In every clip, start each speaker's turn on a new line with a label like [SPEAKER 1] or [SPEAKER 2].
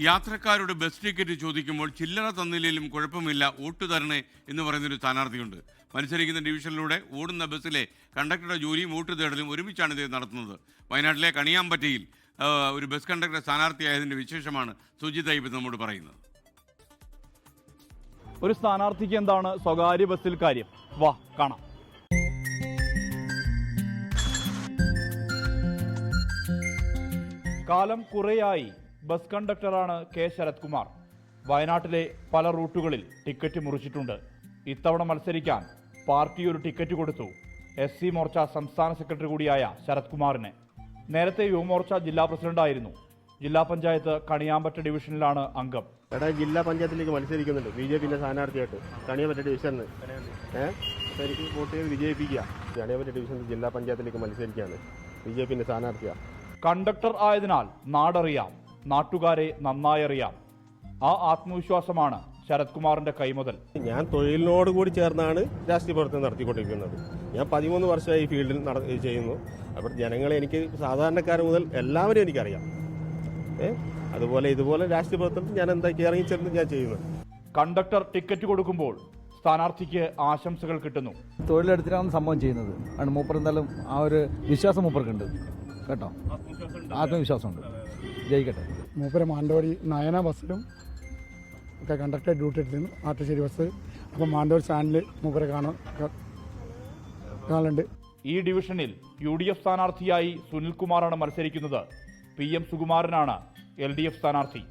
[SPEAKER 1] യാത്രക്കാരുടെ bus ticket ചോദിക്കുമ്പോൾ ചില്ലറ തന്നില്ലെങ്കിലും കുഴപ്പമില്ല, വോട്ട് തരണേ എന്ന് പറയുന്നൊരു സ്ഥാനാർത്ഥിയുണ്ട്. മത്സരിക്കുന്ന ഡിവിഷനിലൂടെ ഓടുന്ന ബസ്സിലെ കണ്ടക്ടറുടെ ജോലിയും വോട്ട് തേടലും ഒരുമിച്ചാണ് ഇത് നടത്തുന്നത്. വയനാട്ടിലെ കണിയാമ്പറ്റയിൽ ഒരു ബസ് കണ്ടക്ടർ സ്ഥാനാർത്ഥിയായതിൻ്റെ വിശേഷമാണ് സുജിത് അയ്യപ്പൻ നമ്മോട് പറയുന്നത്.
[SPEAKER 2] ഒരു സ്ഥാനാർത്ഥിക്ക് എന്താണ് സ്വകാര്യ ബസ്സിൽ കാര്യം? വാ കാണാം. കാലം കുറേയായി ബസ് കണ്ടക്ടറാണ് കെ ശരത് കുമാർ. വയനാട്ടിലെ പല റൂട്ടുകളിൽ ടിക്കറ്റ് മുറിച്ചിട്ടുണ്ട്. ഇത്തവണ മത്സരിക്കാൻ പാർട്ടി ഒരു ടിക്കറ്റ് കൊടുത്തു SC മോർച്ച സംസ്ഥാന സെക്രട്ടറി കൂടിയായ ശരത് കുമാറിന്. നേരത്തെ യുവമോർച്ച ജില്ലാ പ്രസിഡന്റായിരുന്നു. ജില്ലാ പഞ്ചായത്ത് കണിയാമ്പറ്റ ഡിവിഷനിലാണ് അംഗം.
[SPEAKER 3] ജില്ലാ പഞ്ചായത്തിലേക്ക് മത്സരിക്കുന്നുണ്ട് BJPന്റെ സ്ഥാനാർത്ഥിയായിട്ട് കണിയാമ്പറ്റ ഡിവിഷനിൽ. എനിക്ക് വോട്ട് ചെയ്ത് വിജയിപ്പിക്കുക. കണിയാമ്പറ്റ ഡിവിഷനിൽ ജില്ലാ പഞ്ചായത്തിലേക്ക് മത്സരിക്കുകയാണ്. BJPന്റെ സ്ഥാനാർത്ഥിയാണ്.
[SPEAKER 2] കണ്ടക്ടർ ആയതിനാൽ നാടറിയാം, നാട്ടുകാരെ നന്നായി അറിയാം. ആ ആത്മവിശ്വാസമാണ് ശരത് കുമാറിന്റെ കൈമുതൽ.
[SPEAKER 3] ഞാൻ തൊഴിലിനോട് കൂടി ചേർന്നാണ് രാഷ്ട്രീയ പ്രവർത്തനം നടത്തിക്കൊണ്ടിരിക്കുന്നത്. ഞാൻ 13 വർഷമായി ഫീൽഡിൽ ചെയ്യുന്നു. അപ്പോൾ ജനങ്ങളെ എനിക്ക് സാധാരണക്കാർ മുതൽ എല്ലാവരും എനിക്കറിയാം. അതുപോലെ ഇതുപോലെ രാഷ്ട്രീയ പ്രവർത്തനത്തിൽ ഞാൻ എന്താക്കി ഇറങ്ങിച്ചേർന്ന് ഞാൻ ചെയ്യുന്നത്.
[SPEAKER 2] കണ്ടക്ടർ ടിക്കറ്റ് കൊടുക്കുമ്പോൾ സ്ഥാനാർത്ഥിക്ക് ആശംസകൾ കിട്ടുന്നു.
[SPEAKER 4] തൊഴിലെടുത്തിട്ടാണ് സംഭവം ചെയ്യുന്നത്. ആണ് മൂപ്പർ എന്തായാലും ആ ഒരു വിശ്വാസം മൂപ്പർക്കുണ്ട് കേട്ടോ. ആത്മവിശ്വാസമുണ്ട്. ജയിക്കട്ടെ.
[SPEAKER 5] മൂപ്പര് മാനന്തവാടി നയന ബസ്സിലും ഒക്കെ കണ്ടക്ടർ ഡ്യൂട്ടി എടുത്തിരുന്നു. ആട്ടുശ്ശേരി ബസ്. അപ്പം മാനന്തവാടി സ്റ്റാൻഡിൽ മൂപ്പരെ കാണലുണ്ട്.
[SPEAKER 2] ഈ ഡിവിഷനിൽ UDF സ്ഥാനാർത്ഥിയായി സുനിൽകുമാറാണ് മത്സരിക്കുന്നത്. PM സുകുമാരനാണ് LDF സ്ഥാനാർത്ഥി.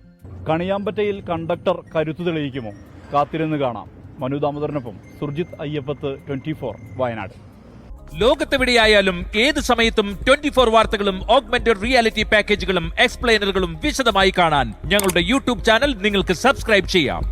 [SPEAKER 2] കണിയാമ്പറ്റയിൽ കണ്ടക്ടർ കരുത്തു തെളിയിക്കുമോ? കാത്തിരുന്ന് കാണാം. മനു ദാമോദരനൊപ്പം സുർജിത് അയ്യപ്പത്ത്, 24 വയനാട്.
[SPEAKER 6] ലോകത്തെവിടെയായാലും ഏത് സമയത്തും 24 വാർത്തകളും ഓഗ്മെന്റഡ് റിയാലിറ്റി പാക്കേജുകളും എക്സ്പ്ലെയിനറുകളും വിശദമായി കാണാൻ ഞങ്ങളുടെ YouTube ചാനൽ നിങ്ങൾക്ക് സബ്സ്ക്രൈബ് ചെയ്യാം.